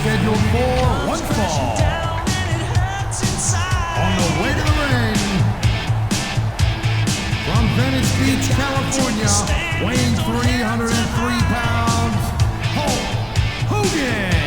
scheduled for one fall. On the way to the ring, from Venice Beach, California, weighing 303 pounds, Hulk Hogan.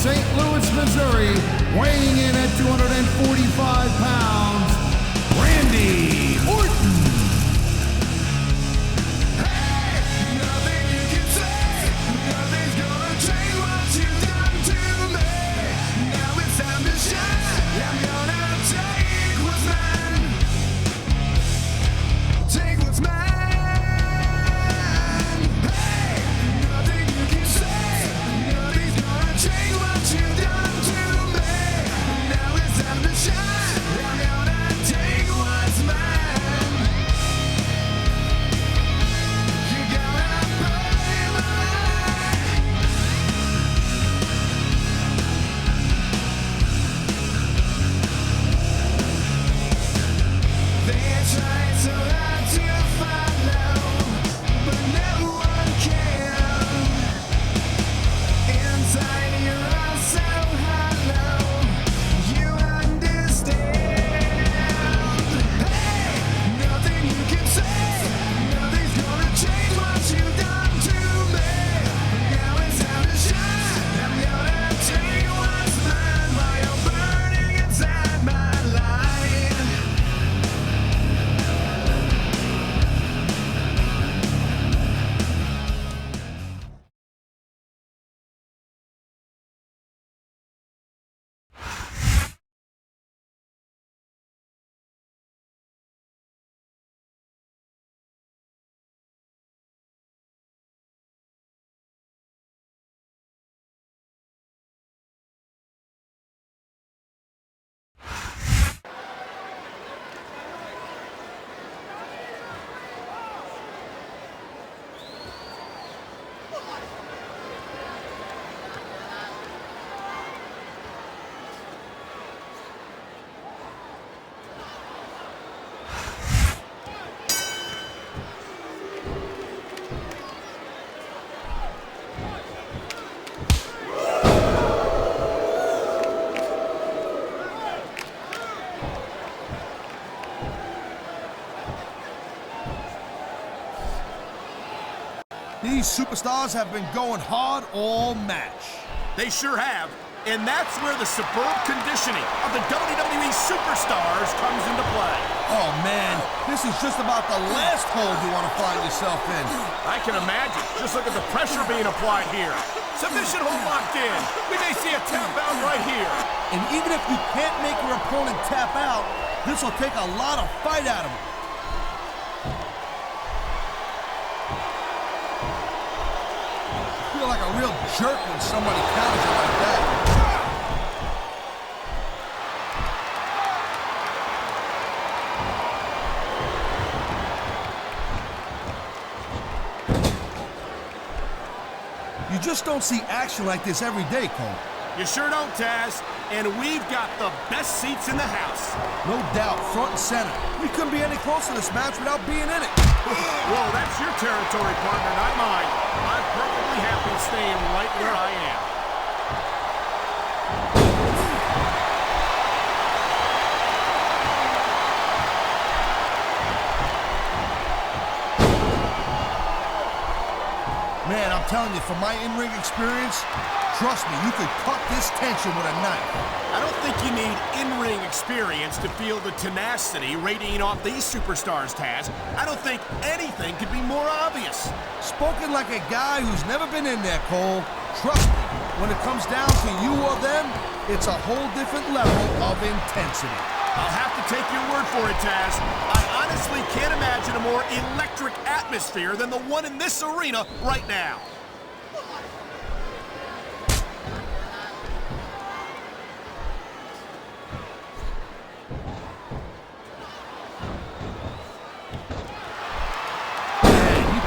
St. Louis, Missouri, weighing in at 245 pounds, Randy Orton. Hey, nothing you can say, nothing's gonna change what you've done to me. Now it's time to shine, I'm gonna take what's mine. Take what's mine. Hey, nothing you can say, nothing's gonna change what you've done to me. Now it's time to shine, I'm gonna take what's mine. You gotta pay my They're trying so hard to follow, but no one can. Inside you're all so hollow, you understand. Hey, nothing you can say, nothing's gonna change what you've done to me. Now it's time to shine, I'm gonna take what's mine while you're burning inside my life. These superstars have been going hard all match. They sure have. And that's where the superb conditioning of the WWE superstars comes into play. Oh man, this is just about the last hold you want to find yourself in. I can imagine. Just look at the pressure being applied here. Submission hold locked in. We may see a tap out right here. And even if you can't make your opponent tap out, this will take a lot of fight out of him. I feel like a real jerk when somebody counters you like that. You just don't see action like this every day, Cole. You sure don't, Taz. And we've got the best seats in the house. No doubt, front and center. We couldn't be any closer to this match without being in it. Well, that's your territory, partner, not mine. I'm perfectly happy staying right where I am. Man, I'm telling you, from my in-ring experience, trust me, you could cut this tension with a knife. I don't think you need in-ring experience to feel the tenacity radiating off these superstars, Taz. I don't think anything could be more obvious. Spoken like a guy who's never been in there, Cole. Trust me, when it comes down to you or them, it's a whole different level of intensity. I'll have to take your word for it, Taz. I honestly can't imagine a more electric atmosphere than the one in this arena right now.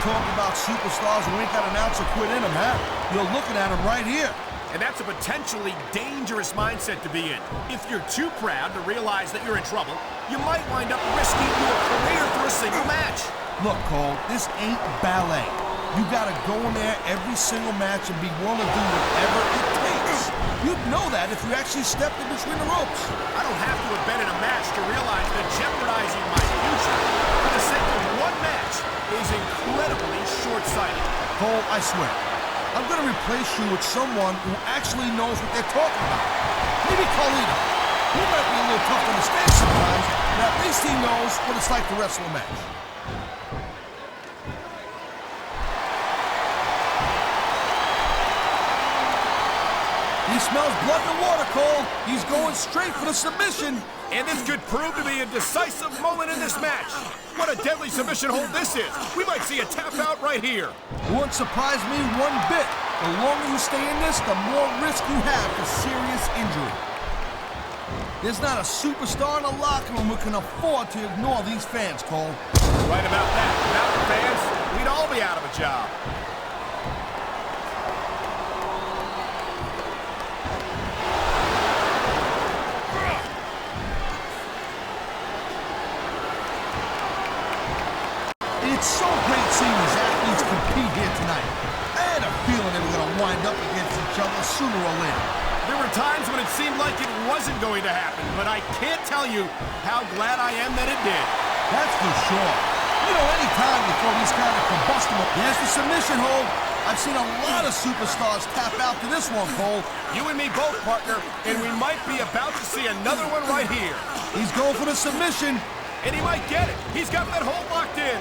Talk about superstars who ain't got an ounce of quit in them, huh? You're looking at them right here. And that's a potentially dangerous mindset to be in. If you're too proud to realize that you're in trouble, you might wind up risking your career for a single match. Look, Cole, this ain't ballet. You gotta go in there every single match and be willing to do whatever it takes. You'd know that if you actually stepped in between the ropes. I don't have to have been in a match to realize that jeopardizing my future for the sake of one match is incredibly short-sighted. Cole, I swear, I'm gonna replace you with someone who actually knows what they're talking about. Maybe Carlito. He might be a little tough to understand sometimes, but at least he knows what it's like to wrestle a match. He smells blood in the water, Cole. He's going straight for the submission. And this could prove to be a decisive moment in this match. What a deadly submission hold this is. We might see a tap out right here. It wouldn't surprise me one bit. The longer you stay in this, the more risk you have for serious injury. There's not a superstar in the locker room who can afford to ignore these fans, Cole. Right about that. Without the fans, we'd all be out of a job. It's so great seeing these athletes compete here tonight. I had a feeling they were going to wind up against each other sooner or later. There were times when it seemed like it wasn't going to happen, but I can't tell you how glad I am that it did. That's for sure. You know, anytime you throw these kind of combustible... There's the submission hold. I've seen a lot of superstars tap out to this one, Cole. You and me both, partner, and we might be about to see another one right here. He's going for the submission. And he might get it. He's got that hold locked in.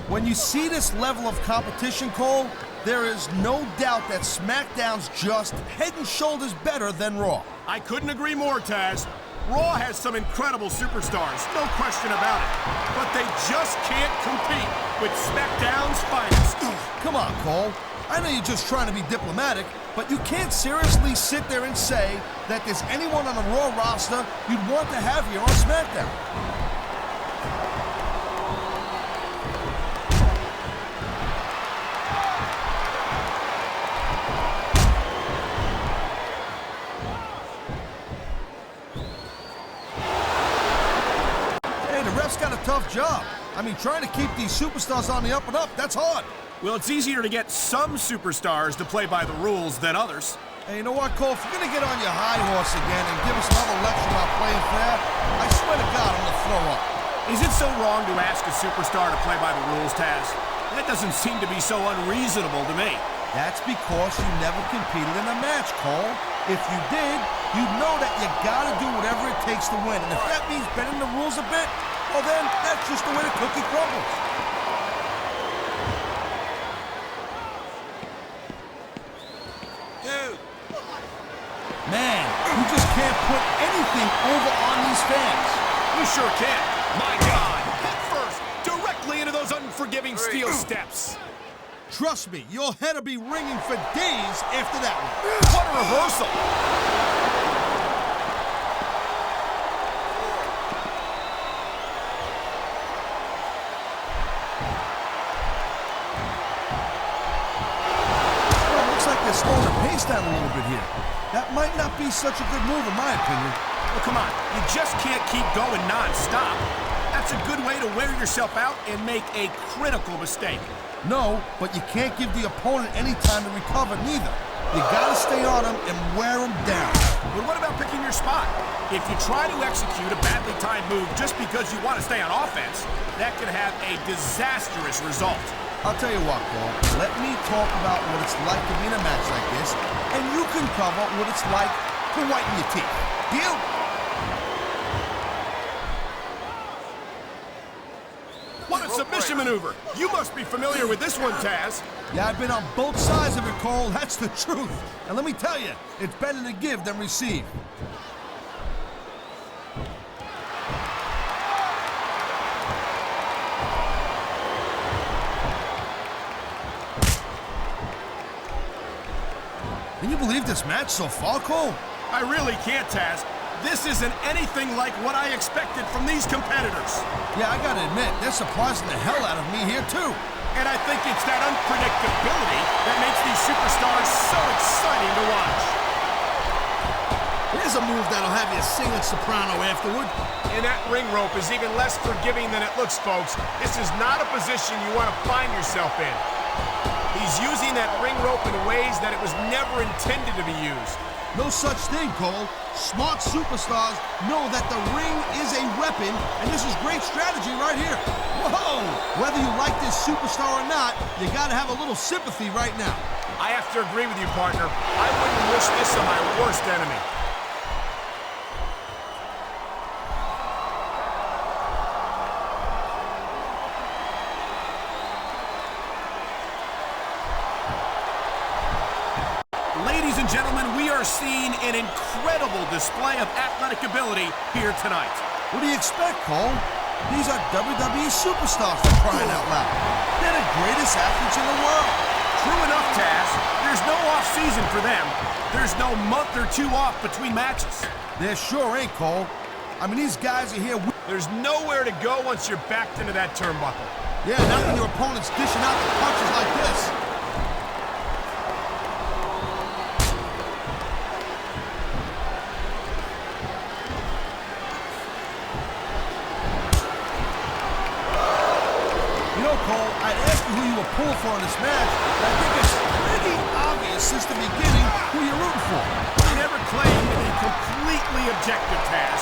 When you see this level of competition, Cole, there is no doubt that SmackDown's just head and shoulders better than Raw. I couldn't agree more, Taz. Raw has some incredible superstars, no question about it. But they just can't compete with SmackDown's finest. Come on, Cole. I know you're just trying to be diplomatic, but you can't seriously sit there and say that there's anyone on the Raw roster you'd want to have here on SmackDown. Got a tough job. I mean, trying to keep these superstars on the up and up, that's hard. Well, it's easier to get some superstars to play by the rules than others. Hey, you know what, Cole? If you're going to get on your high horse again and give us another lecture about playing fair, I swear to God, I'm going to throw up. Is it so wrong to ask a superstar to play by the rules, Taz? That doesn't seem to be so unreasonable to me. That's because you never competed in a match, Cole. If you did, you'd know that you got to do whatever it takes to win. And if that means bending the rules a bit, well then, that's just the way the cookie crumbles. Dude. Man, you just can't put anything over on these fans. You sure can. My God, head first, directly into those unforgiving steel steps. Trust me, your head will be ringing for days after that one. What a reversal. They're slowing the pace down a little bit here. That might not be such a good move in my opinion. Well, come on. You just can't keep going non-stop. That's a good way to wear yourself out and make a critical mistake. No, but you can't give the opponent any time to recover neither. You gotta stay on them and wear them down. But what about picking your spot? If you try to execute a badly timed move just because you want to stay on offense, that could have a disastrous result. I'll tell you what, Cole. Let me talk about what it's like to be in a match like this, and you can cover what it's like to whiten your teeth. Deal? What a submission maneuver. You must be familiar with this one, Taz. Yeah, I've been on both sides of it, Cole. That's the truth. And let me tell you, it's better to give than receive. Can you believe this match so far, Cole? I really can't, Taz. This isn't anything like what I expected from these competitors. Yeah, I gotta admit, they're surprising the hell out of me here, too. And I think it's that unpredictability that makes these superstars so exciting to watch. Here's a move that'll have you singing soprano afterward. And that ring rope is even less forgiving than it looks, folks. This is not a position you want to find yourself in. He's using that ring rope in ways that it was never intended to be used. No such thing, Cole. Smart superstars know that the ring is a weapon, and this is great strategy right here. Whoa! Whether you like this superstar or not, you gotta have a little sympathy right now. I have to agree with you, partner. I wouldn't wish this on my worst enemy. Ladies and gentlemen, we are seeing an incredible display of athletic ability here tonight. What do you expect, Cole? These are WWE superstars for crying out loud. They're the greatest athletes in the world. True enough, Taz. There's no off-season for them. There's no month or two off between matches. There sure ain't, Cole. I mean, these guys are here. There's nowhere to go once you're backed into that turnbuckle. Yeah, not when your opponent's dishing out the punches like this. Cole, I'd ask you who you were pulling for in this match, but I think it's pretty obvious since the beginning who you're rooting for. I never claimed to be completely objective, Taz.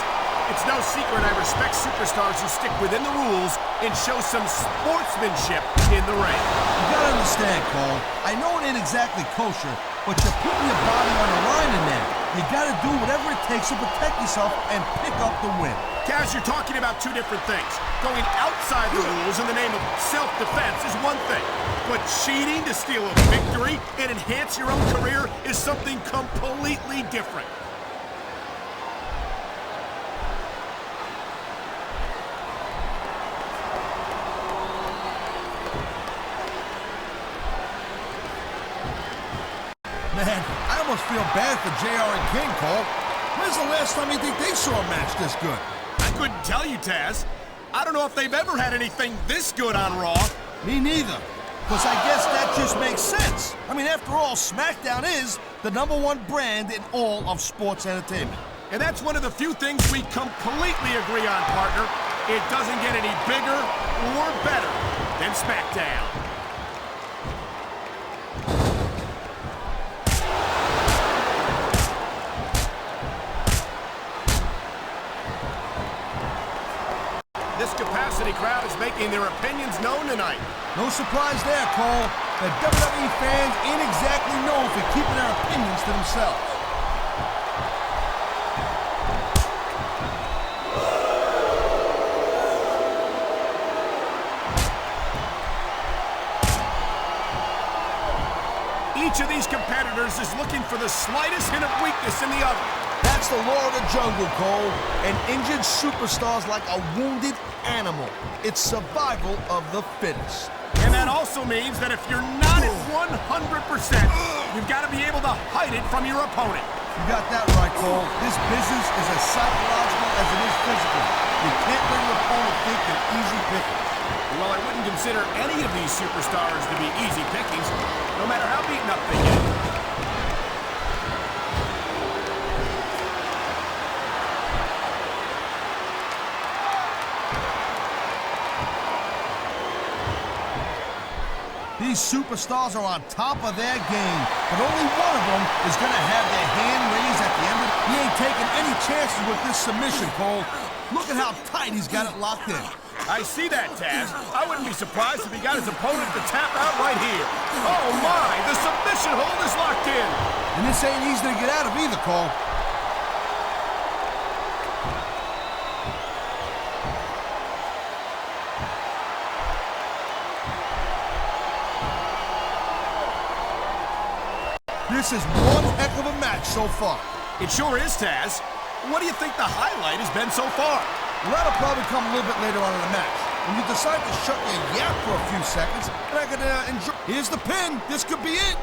It's no secret I respect superstars who stick within the rules and show some sportsmanship in the ring. You gotta understand, Cole. I know it ain't exactly kosher, but you're putting your body on the line in there. You gotta do whatever it takes to protect yourself and pick up the win. Taz, you're talking about two different things. Going outside the rules in the name of self-defense is one thing, but cheating to steal a victory and enhance your own career is something completely different. Man, I almost feel bad for JR and King, Cole. When's the last time you think they saw a match this good? I couldn't tell you, Taz. I don't know if they've ever had anything this good on Raw. Me neither. Because I guess that just makes sense. I mean, after all, SmackDown is the #1 brand in all of sports entertainment. And that's one of the few things we completely agree on, partner. It doesn't get any bigger or better than SmackDown. This capacity crowd is making their opinions known tonight. No surprise there, Cole. The WWE fans ain't exactly known for keeping their opinions to themselves. Each of these competitors is looking for the slightest hint of weakness in the other. That's the law of the jungle, Cole. An injured superstar's like a wounded animal. It's survival of the fittest. And that also means that if you're not at 100%, you've got to be able to hide it from your opponent. You got that right, Cole. This business is as psychological as it is physical. You can't let your opponent think you're easy pickings. Well, I wouldn't consider any of these superstars to be easy pickings, no matter how beaten up they get. These These superstars are on top of their game, but only one of them is going to have their hand raised at the end of it. He ain't taking any chances with this submission, Cole. Look at how tight he's got it locked in. I see that, Taz. I wouldn't be surprised if he got his opponent to tap out right here. Oh, my! The submission hold is locked in. And this ain't easy to get out of either, Cole. This is one heck of a match so far. It sure is, Taz. What do you think the highlight has been so far? Well, that'll probably come a little bit later on in the match. When you decide to shut your yap for a few seconds, and I can enjoy. Here's the pin. This could be it.